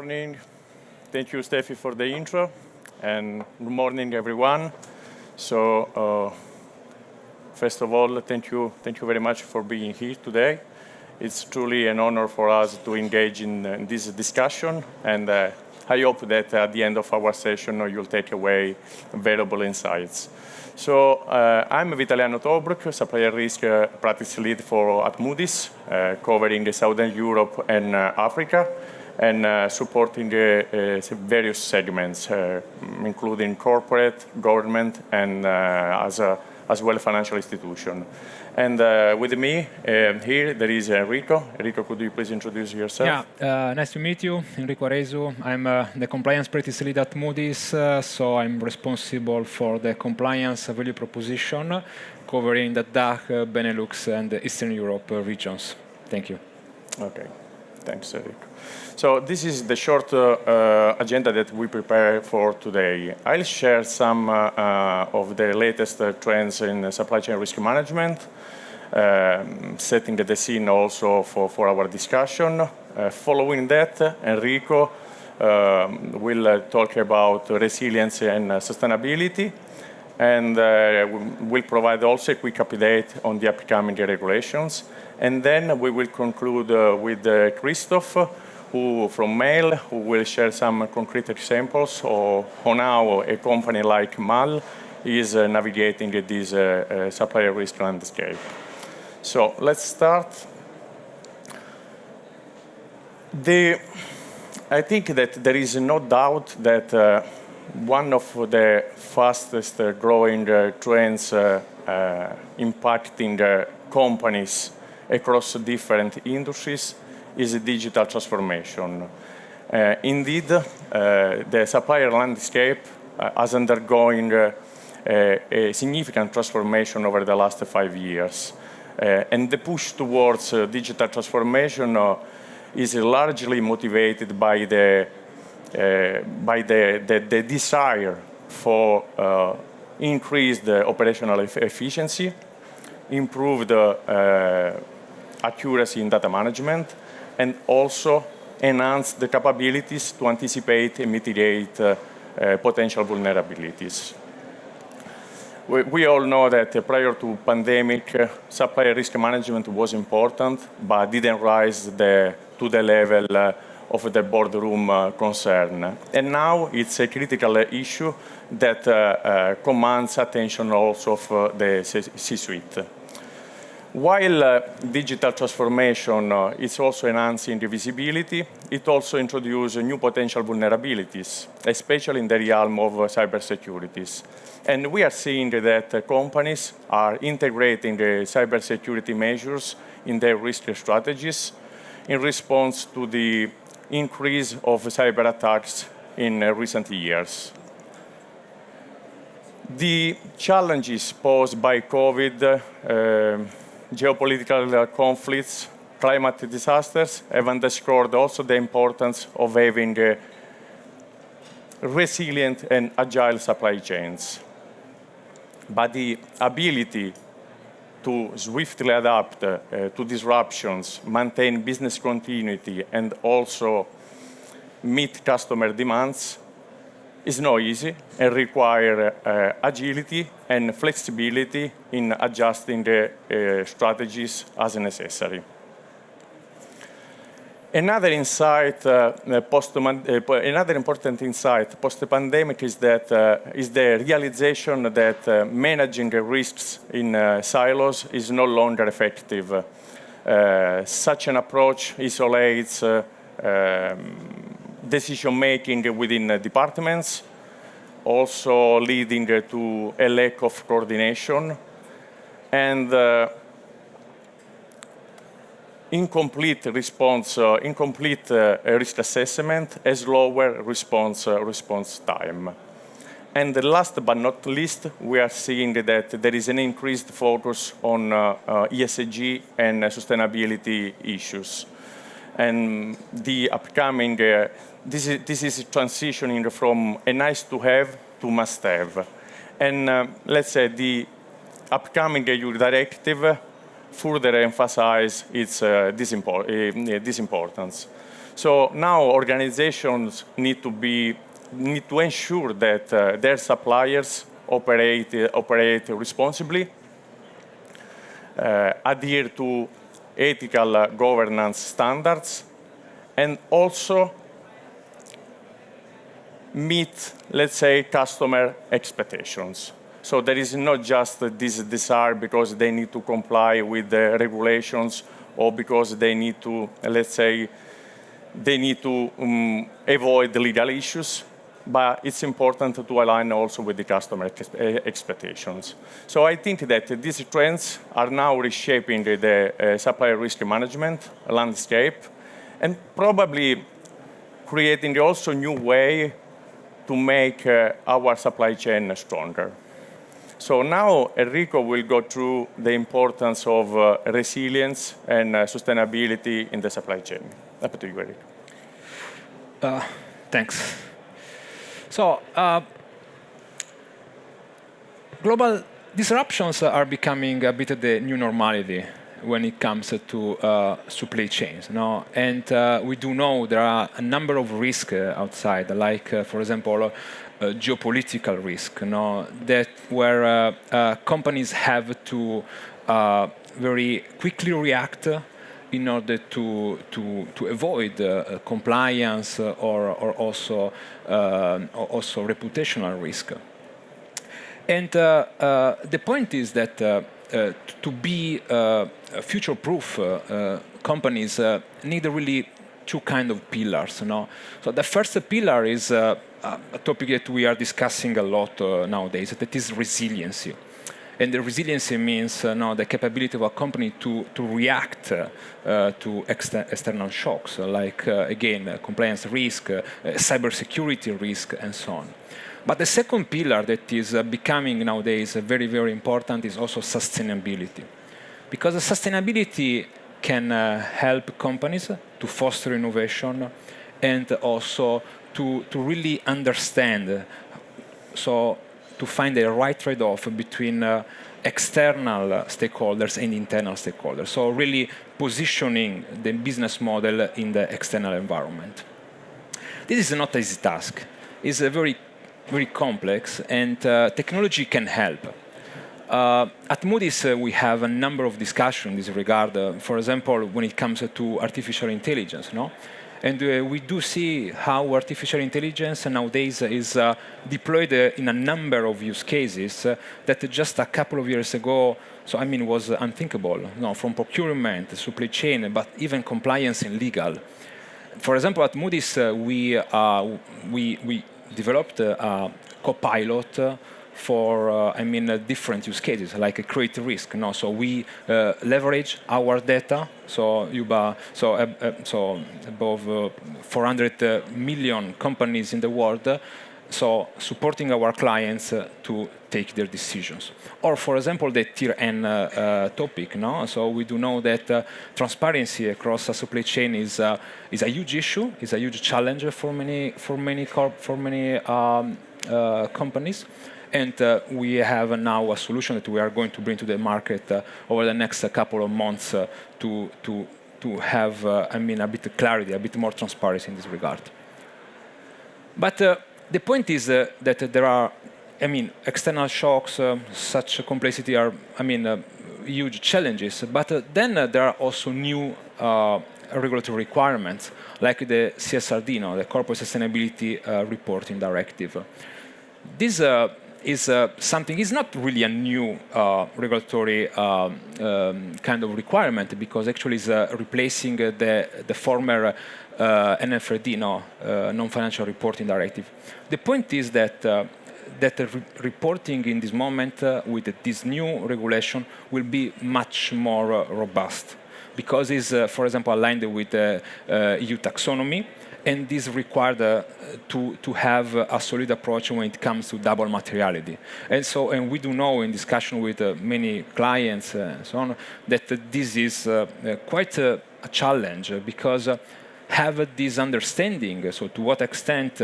morning. Thank you, Steffi, for the intro, and good morning, everyone. So, first of all, thank you very much for being here today. It's truly an honor for us to engage in this discussion, and I hope that at the end of our session you'll take away valuable insights. So I'm Vitaliano Tobruk, supplier risk practice lead at Moody's, covering Southern Europe and Africa, and supporting various segments, including corporate, government, and as well financial institution. And with me here there is Enrico. Enrico, could you please introduce yourself? Yeah, nice to meet you, Enrico Arezu. I'm the compliance practice lead at Moody's, so I'm responsible for the compliance value proposition, covering the DACH, Benelux, and the Eastern Europe regions. Thank you. Okay, thanks, Enrico. So this is the short agenda that we prepare for today. I'll share some of the latest trends in supply chain risk management, setting the scene also for our discussion. Following that, Enrico will talk about resilience and sustainability, and will provide also a quick update on the upcoming regulations. And then we will conclude with Christoph, who from Mahle, who will share some concrete examples on how a company like Mahle is navigating this supplier risk landscape. So let's start. I think that there is no doubt that one of the fastest growing trends impacting companies across different industries is digital transformation. Indeed, the supplier landscape has undergone a significant transformation over the last 5 years. And the push towards digital transformation is largely motivated by the desire for increased operational efficiency, improved accuracy in data management, and also enhance the capabilities to anticipate and mitigate potential vulnerabilities. We all know that prior to pandemic, supplier risk management was important, but didn't rise to the level of the boardroom concern. And now it's a critical issue that commands attention also of the C-suite. While digital transformation is also enhancing the visibility, it also introduces new potential vulnerabilities, especially in the realm of cybersecurity. And we are seeing that companies are integrating the cybersecurity measures in their risk strategies in response to the increase of cyber attacks in recent years. The challenges posed by COVID, geopolitical conflicts, climate disasters have underscored also the importance of having resilient and agile supply chains. But the ability to swiftly adapt to disruptions, maintain business continuity, and also meet customer demands is not easy and require agility and flexibility in adjusting the strategies as necessary. Another important insight post-pandemic is the realization that managing risks in silos is no longer effective. Such an approach isolates decision-making within departments, also leading to a lack of coordination and incomplete risk assessment as lower response time. And last but not least, we are seeing that there is an increased focus on ESG and sustainability issues. And the upcoming, this is transitioning from a nice to have to must have. And let's say the upcoming EU directive further emphasize this importance. So now organizations need to ensure that their suppliers operate responsibly, adhere to ethical governance standards, and also meet, let's say, customer expectations. So there is not just this desire because they need to comply with the regulations or because they need to, let's say, avoid the legal issues, but it's important to align also with the customer expectations. So I think that these trends are now reshaping the supplier risk management landscape and probably creating also new way to make our supply chain stronger. So now Enrico will go through the importance of resilience and sustainability in the supply chain. Up to you, Enrico. Thanks. So, global disruptions are becoming a bit of the new normality when it comes to supply chains. No? And we do know there are a number of risks outside, like, for example, geopolitical risk, that where companies have to very quickly react in order to avoid compliance or also reputational risk. And the point is that to be future-proof, companies need really two kind of pillars. So the first pillar is a topic that we are discussing a lot nowadays, that is resiliency. And the resiliency means the capability of a company to react to external shocks, like, again, compliance risk, cybersecurity risk, and so on. But the second pillar that is becoming nowadays very, very important is also sustainability. Because sustainability can help companies to foster innovation and also to really understand, so to find the right trade-off between external stakeholders and internal stakeholders. So really positioning the business model in the external environment. This is not an easy task. It's a very, very complex, and technology can help. At Moody's, we have a number of discussions in this regard. For example, when it comes to artificial intelligence, And we do see how artificial intelligence nowadays is deployed in a number of use cases that just a couple of years ago, was unthinkable. From procurement, supply chain, but even compliance and legal. For example, at Moody's, we developed a co-pilot for different use cases, like a credit risk. So we leverage our data. So above 400 million companies in the world. So supporting our clients to take their decisions. Or, for example, the Tier N topic. So we do know that transparency across a supply chain is a huge issue, is a huge challenge for many companies. And we have now a solution that we are going to bring to the market over the next couple of months to have, a bit of clarity, a bit more transparency in this regard. But the point is that there are, external shocks, such complexity are, huge challenges. But then there are also new regulatory requirements, like the CSRD, the Corporate Sustainability Reporting Directive. This is something, is not really a new regulatory kind of requirement, because actually it's replacing the former NFRD, non-financial reporting directive. The point is that reporting in this moment with this new regulation will be much more robust, because it's, for example, aligned with the EU taxonomy. And this required to have a solid approach when it comes to double materiality. And we do know in discussion with many clients and so on, that this is quite a challenge, because have this understanding, so to what extent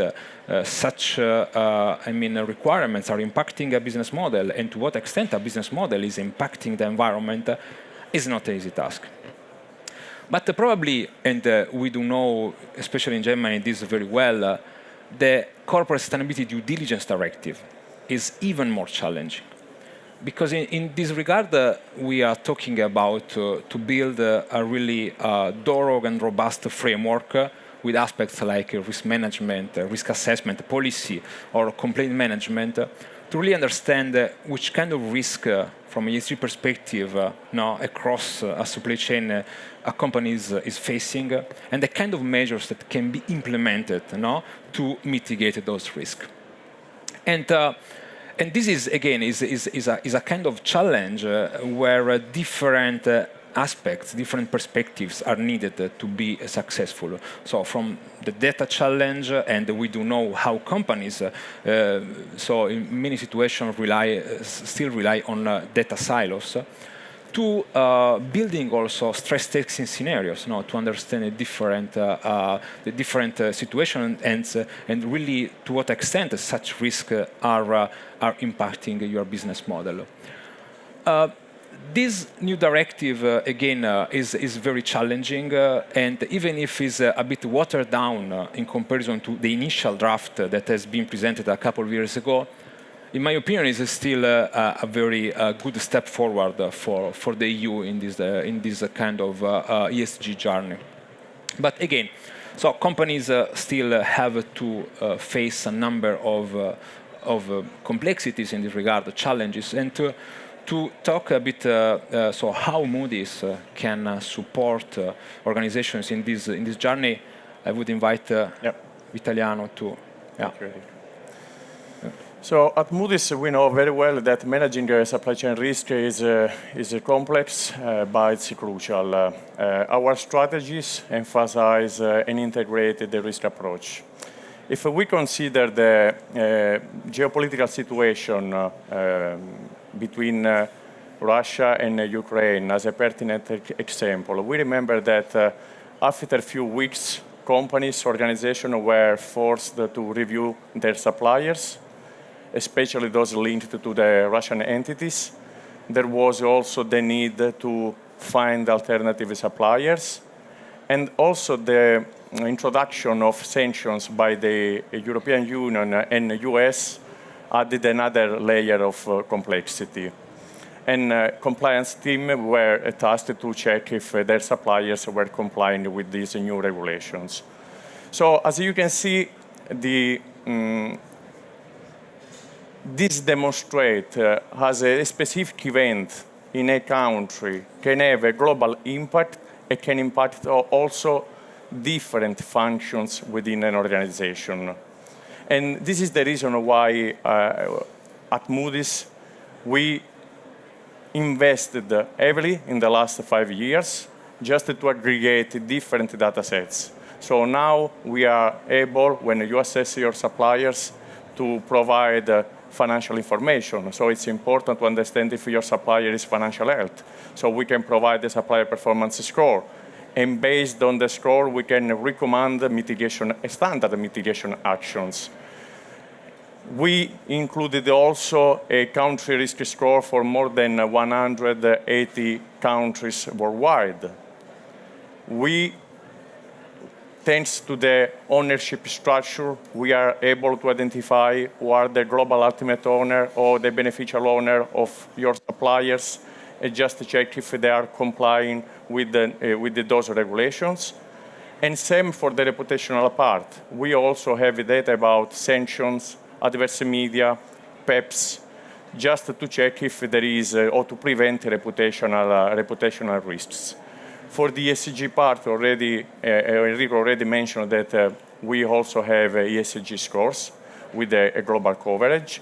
such requirements are impacting a business model, and to what extent a business model is impacting the environment, is not an easy task. But probably, and we do know, especially in Germany, this very well, the corporate sustainability due diligence directive is even more challenging. Because in this regard, we are talking about to build a really thorough and robust framework with aspects like risk management, risk assessment, policy, or complaint management, to really understand which kind of risk, from an ESG perspective, now across a supply chain, a company is facing, and the kind of measures that can be implemented to mitigate those risks. And this is, again, is a kind of challenge where different aspects, different perspectives are needed to be successful. So from the data challenge, and we do know how companies, so in many situations, still rely on data silos, to building also stress testing scenarios, to understand the different situation and really to what extent such risks are impacting your business model. This new directive, again, is very challenging, and even if it's a bit watered down in comparison to the initial draft that has been presented a couple of years ago, in my opinion, is still a very good step forward for the EU in this kind of ESG journey. But again, so companies still have to face a number of complexities in this regard, challenges, and to talk a bit, so how Moody's can support organizations in this journey, I would invite Vitaliano to. Yeah. So at Moody's, we know very well that managing supply chain risk is complex, but it's crucial. Our strategies emphasize an integrated risk approach. If we consider the geopolitical situation between Russia and Ukraine as a pertinent example, we remember that after a few weeks, companies, organizations were forced to review their suppliers, especially those linked to the Russian entities. There was also the need to find alternative suppliers, and also the introduction of sanctions by the European Union and the US added another layer of complexity. And compliance team were tasked to check if their suppliers were complying with these new regulations. So as you can see, this demonstrates as a specific event in a country can have a global impact. It can impact also different functions within an organization. And this is the reason why at Moody's we invested heavily in the last 5 years just to aggregate different data sets. So now we are able, when you assess your suppliers, to provide financial information. So it's important to understand if your supplier is financial health. So we can provide the supplier performance score. And based on the score, we can recommend standard mitigation actions. We included also a country risk score for more than 180 countries worldwide. Thanks to the ownership structure, we are able to identify who are the global ultimate owner or the beneficial owner of your suppliers, and just to check if they are complying with those regulations. And same for the reputational part. We also have data about sanctions, adverse media, PEPs, just to check if there is, or to prevent reputational risks. For the ESG part, Enrico already mentioned that we also have ESG scores with a global coverage.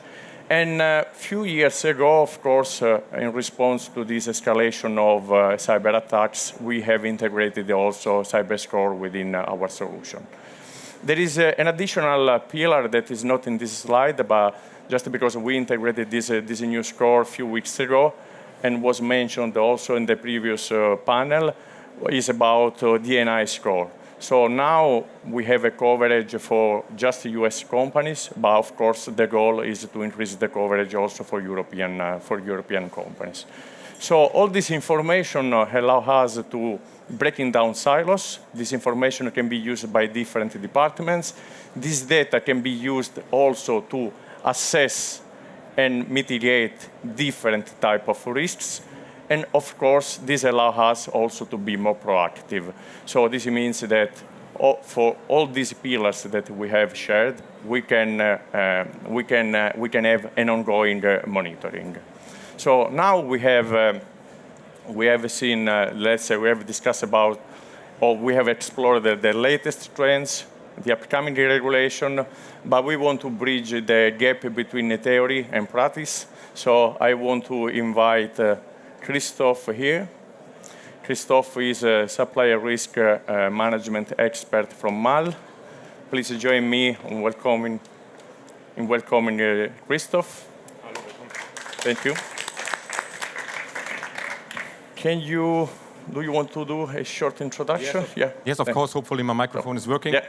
And a few years ago, of course, in response to this escalation of cyber attacks, we have integrated also cyber score within our solution. There is an additional pillar that is not in this slide, but just because we integrated this new score a few weeks ago and was mentioned also in the previous panel, is about D&I score. So now we have a coverage for just US companies, but of course the goal is to increase the coverage also for European companies. So all this information allows us to breaking down silos. This information can be used by different departments. This data can be used also to assess and mitigate different type of risks. And of course, this allows us also to be more proactive. So this means that for all these pillars that we have shared, we can have an ongoing monitoring. So now we have seen, let's say, we have discussed about, or we have explored the latest trends, the upcoming regulation, but we want to bridge the gap between the theory and practice. So I want to invite Christophe here. Christophe is a supplier risk management expert from Mahle. Please join me in welcoming Christophe. Thank you. Do you want to do a short introduction? Yes, of course. Hopefully my microphone is working. Yeah.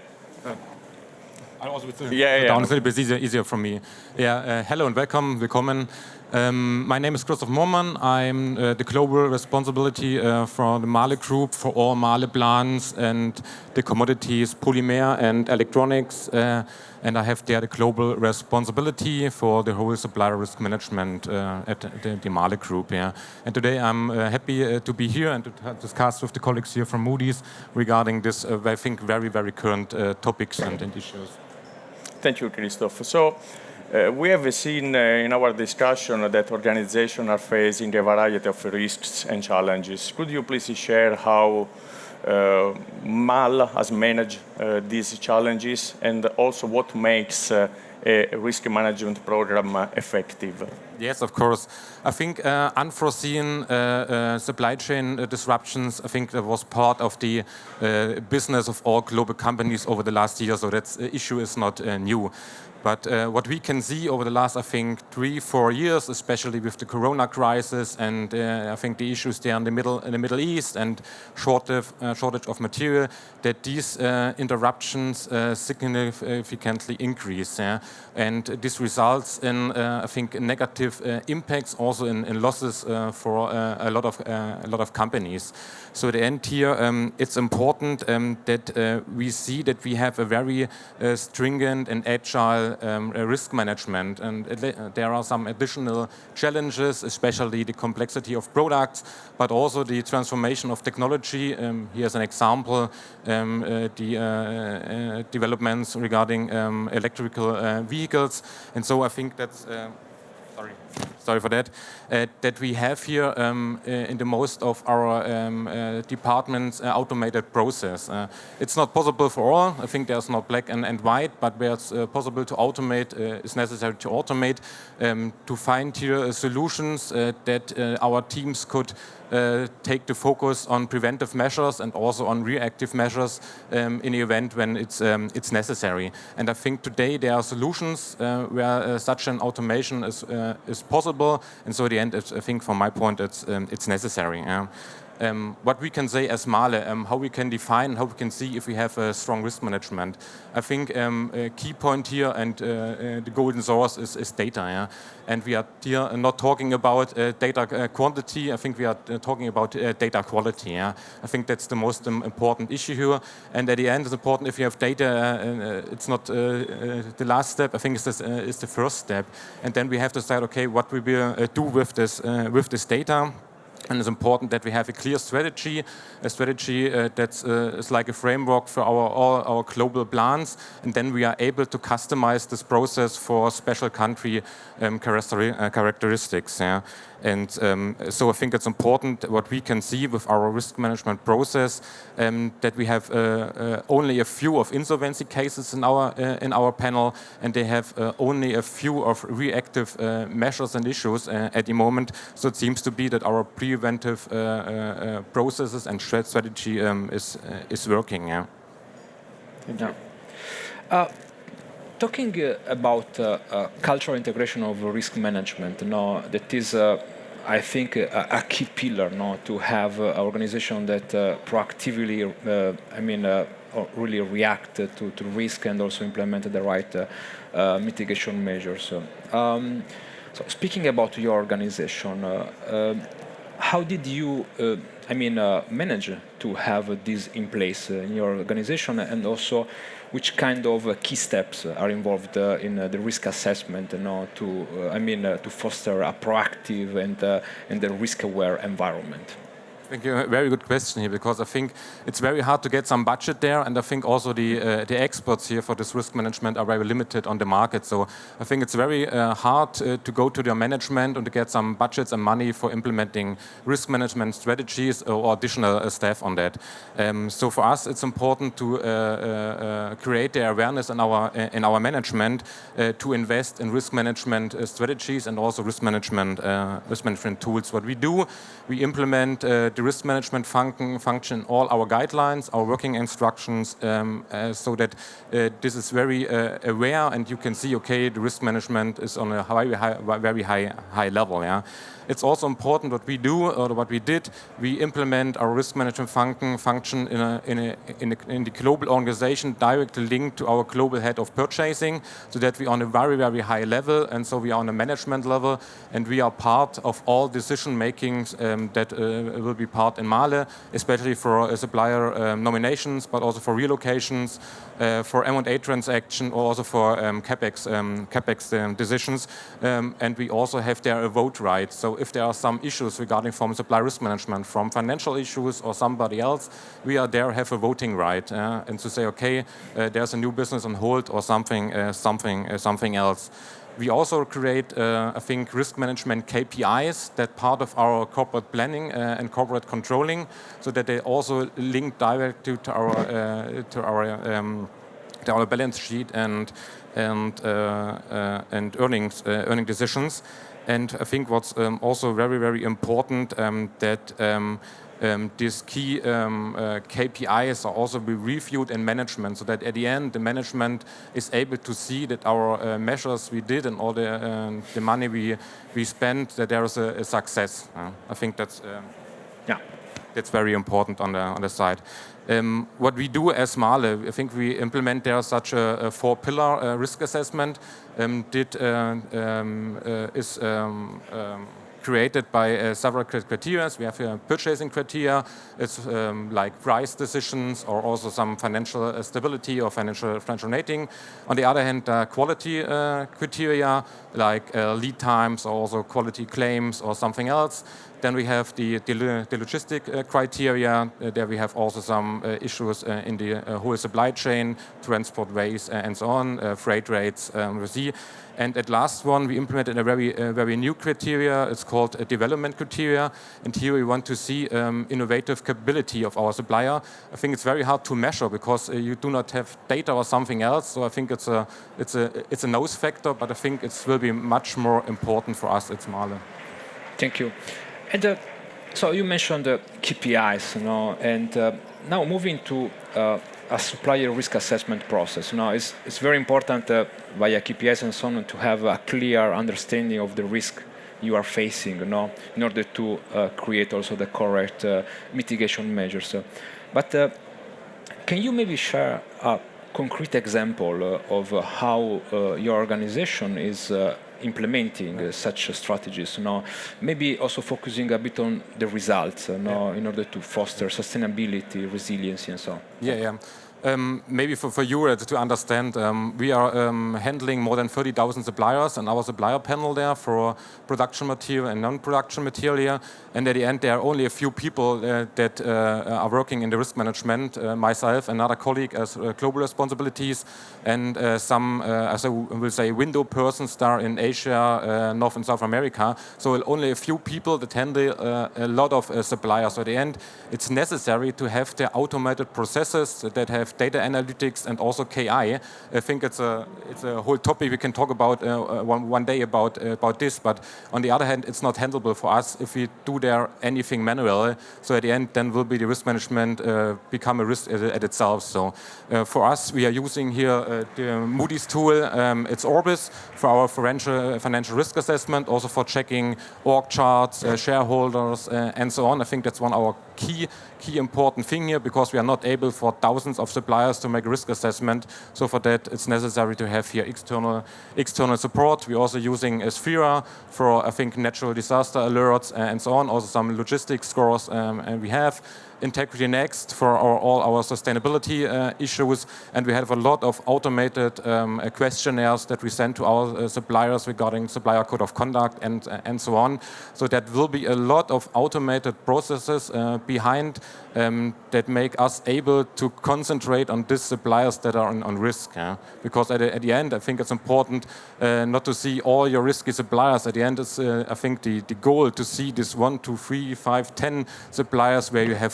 I also with down is a little bit easier for me. Hello and welcome. Willkommen. My name is Christoph Moormann. I'm the global responsibility for the Mahle Group for all Mahle plants and the commodities, polymer and electronics. And I have there the global responsibility for the whole supplier risk management at the Mahle Group. Yeah. And today I'm happy to be here and to discuss with the colleagues here from Moody's regarding this, I think, very, very current topics and issues. Thank you, Christoph. So we have seen in our discussion that organizations are facing a variety of risks and challenges. Could you please share how Mahle has managed these challenges and also what makes a risk management program effective? Yes, of course. I think unforeseen supply chain disruptions, I think that was part of the business of all global companies over the last year, so that issue is not new. But what we can see over the last, I think, 3-4 years, especially with the Corona crisis and I think the issues there in the Middle East and shortage of material, that these interruptions significantly increase, and this results in I think negative impacts also in losses for a lot of companies. So at the end here, it's important that we see that we have a very stringent and agile risk management, and there are some additional challenges, especially the complexity of products, but also the transformation of technology. Here's an example, the developments regarding electrical vehicles, and so I think that's sorry for that, that we have here in the most of our departments automated process. It's not possible for all. I think there's not black and white, but where it's possible to automate, it's necessary to automate, to find here solutions that our teams could take the focus on preventive measures and also on reactive measures in the event when it's necessary. And I think today there are solutions where such an automation is possible, and so at the end, I think from my point, it's necessary. What we can say as Mahle, how we can define, how we can see if we have a strong risk management. I think a key point here and the golden source is data. And we are here not talking about data quantity, I think we are talking about data quality. I think that's the most important issue here. And at the end, it's important if you have data, it's not the last step, I think it's the first step. And then we have to decide, okay, what we will do with this data. And it's important that we have a clear strategy, that is like a framework for all our global plans, and then we are able to customize this process for special country characteristics. And so I think it's important what we can see with our risk management process, that we have only a few of insolvency cases in our panel, and they have only a few of reactive measures and issues at the moment. So it seems to be that our preventive processes and strategy is working. Talking about cultural integration of risk management, that is, I think, a key pillar, to have an organization that proactively, really react to risk and also implement the right mitigation measures. So speaking about your organization, how did you manage to have this in place in your organization, and also which kind of key steps are involved in the risk assessment, to foster a proactive and a risk-aware environment? I think a very good question here, because I think it's very hard to get some budget there, and I think also the experts here for this risk management are very limited on the market. So I think it's very hard to go to their management and to get some budgets and money for implementing risk management strategies or additional staff on that. So for us, it's important to create the awareness in our management to invest in risk management strategies and also risk management tools. What we do, we implement the risk management function in all our guidelines, our working instructions, so that this is very aware, and you can see, okay, the risk management is on a very high level. Yeah. It's also important what we do or what we did. We implement our risk management function in the global organization, directly linked to our global head of purchasing, so that we are on a very high level, and so we are on a management level, and we are part of all decision makings that will be part in Mahle, especially for supplier nominations, but also for relocations, for M&A transaction, or also for capex decisions, and we also have there a vote right. So if there are some issues regarding from supply risk management, from financial issues or somebody else, we are there, have a voting right, and to say, okay, there's a new business on hold or something else. We also create, I think, risk management KPIs that part of our corporate planning and corporate controlling, so that they also link directly to our balance sheet and earning decisions. And I think what's also very important, that these key KPIs are also be reviewed in management, so that at the end the management is able to see that our measures we did and all the money we spent, that there is a success. I think that's very important on the side. What we do as Mahle, I think we implement there such a 4-pillar risk assessment. Is created by several criteria. We have purchasing criteria. It's like price decisions, or also some financial stability or financial rating. On the other hand, quality criteria like lead times, or also quality claims or something else. Then we have the logistic criteria. There we have also some issues in the whole supply chain, transport ways, and so on, freight rates, we see. And at last one, we implemented a very new criteria. It's called a development criteria. And here we want to see innovative capability of our supplier. I think it's very hard to measure, because you do not have data or something else. So I think it's a nose factor, but I think it will be much more important for us at Mahle. Thank you. And so you mentioned KPIs, and now moving to a supplier risk assessment process. It's very important via KPIs and so on to have a clear understanding of the risk you are facing, in order to create also the correct mitigation measures. But can you maybe share a concrete example of how your organization is implementing such strategies? Maybe also focusing a bit on the results, in order to foster sustainability, resiliency, and so on. Yeah. Maybe for you to understand, we are handling more than 30,000 suppliers on our supplier panel there for production material and non-production material. And at the end, there are only a few people that are working in the risk management. Myself, another colleague as global responsibilities, and some, as I will say, window persons there in Asia, North and South America. So only a few people that handle a lot of suppliers. So at the end, it's necessary to have the automated processes that have data analytics and also KI. I think it's a whole topic we can talk about one day about this. But on the other hand, it's not handleable for us if we do there anything manually. So at the end, then will be the risk management become a risk at itself. So for us, we are using here the Moody's tool. It's Orbis for our financial risk assessment, also for checking org charts, shareholders, and so on. I think that's one of our key important thing here, because we are not able for thousands of suppliers to make a risk assessment. So for that, it's necessary to have here external support. We're also using Sphera for, I think, natural disaster alerts and so on. Also some logistics scores, and we have. Integrity Next for all our sustainability issues, and we have a lot of automated questionnaires that we send to our suppliers regarding supplier code of conduct and so on. So that will be a lot of automated processes behind that make us able to concentrate on these suppliers that are on risk. Yeah? Because at the end, I think it's important not to see all your risky suppliers. At the end, it's I think the goal to see this 1, 2, 3, 5, 10 suppliers where you have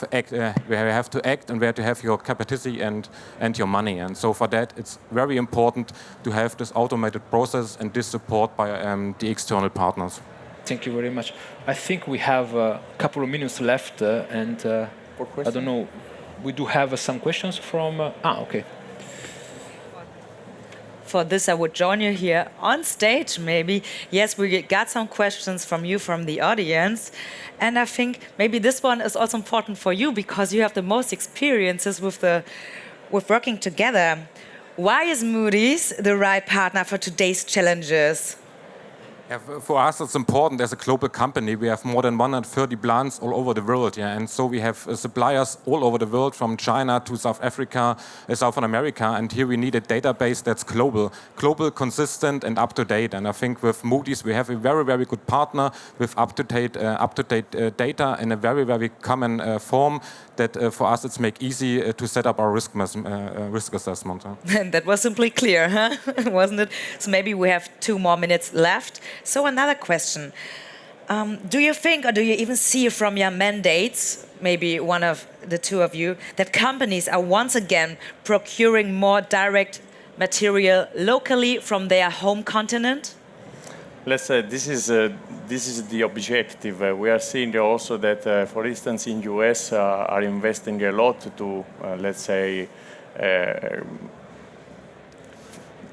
to act and where to have your capacity and your money. And so for that, it's very important to have this automated process and this support by the external partners. Thank you very much. I think we have a couple of minutes left, and I don't know. We do have some questions from. Okay. For this, I would join you here on stage, maybe. Yes, we got some questions from you, from the audience. And I think maybe this one is also important for you because you have the most experiences with working together. Why is Moody's the right partner for today's challenges? Yeah, for us, it's important as a global company. We have more than 130 plants all over the world, yeah, and so we have suppliers all over the world, from China to South Africa, Southern America, and here we need a database that's global, consistent, and up to date. And I think with Moody's, we have a very, very good partner with up to date data in a very, very common form. That for us, it's make easy to set up our risk assessment. And that was simply clear, huh? Wasn't it? So maybe we have 2 more minutes left. So another question. Do you think, or do you even see from your mandates, maybe one of the two of you, that companies are once again procuring more direct material locally from their home continent? Let's say this is the objective. We are seeing also that, for instance, in US are investing a lot to, let's say,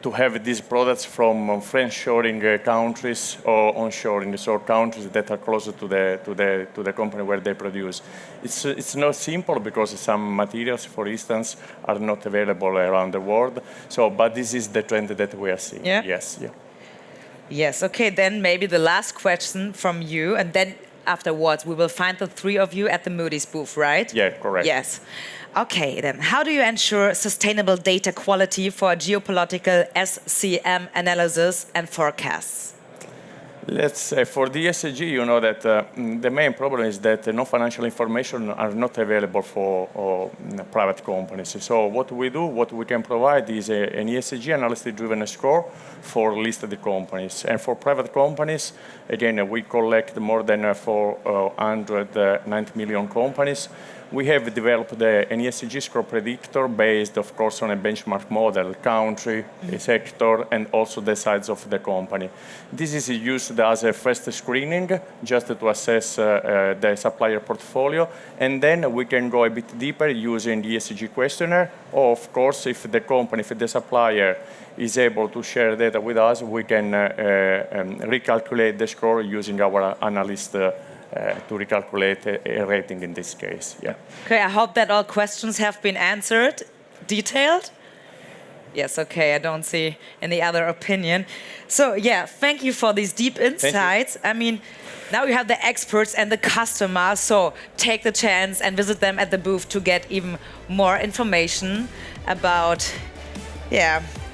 to have these products from friend-shoring countries or onshoring, so countries that are closer to the company where they produce. It's not simple because some materials, for instance, are not available around the world. So, but this is the trend that we are seeing. Yeah? Yes. Yeah. Yes, okay, then maybe the last question from you, and then afterwards we will find the 3 of you at the Moody's booth, right? Yeah, correct. Yes. Okay, then how do you ensure sustainable data quality for geopolitical SCM analysis and forecasts? Let's say for the ESG, you know that the main problem is that non-financial information are not available for private companies. So what we can provide is an ESG analysis-driven score for listed companies. And for private companies, again, we collect more than 490 million companies. We have developed an ESG score predictor based, of course, on a benchmark model, country, sector, and also the size of the company. This is used as a first screening, just to assess the supplier portfolio, and then we can go a bit deeper using the ESG questionnaire, or of course, if the supplier is able to share data with us, we can recalculate the score using our analyst to recalculate a rating in this case. Yeah. Okay, I hope that all questions have been answered, detailed. Yes, okay, I don't see any other opinion. So yeah, thank you for these deep insights. I mean, now you have the experts and the customers, so take the chance and visit them at the booth to get even more information about,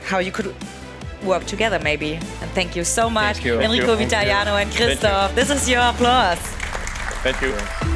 how you could work together maybe. And thank you so much, Thank you. Enrico Vitaliano and Christoph. This is your applause. Thank you.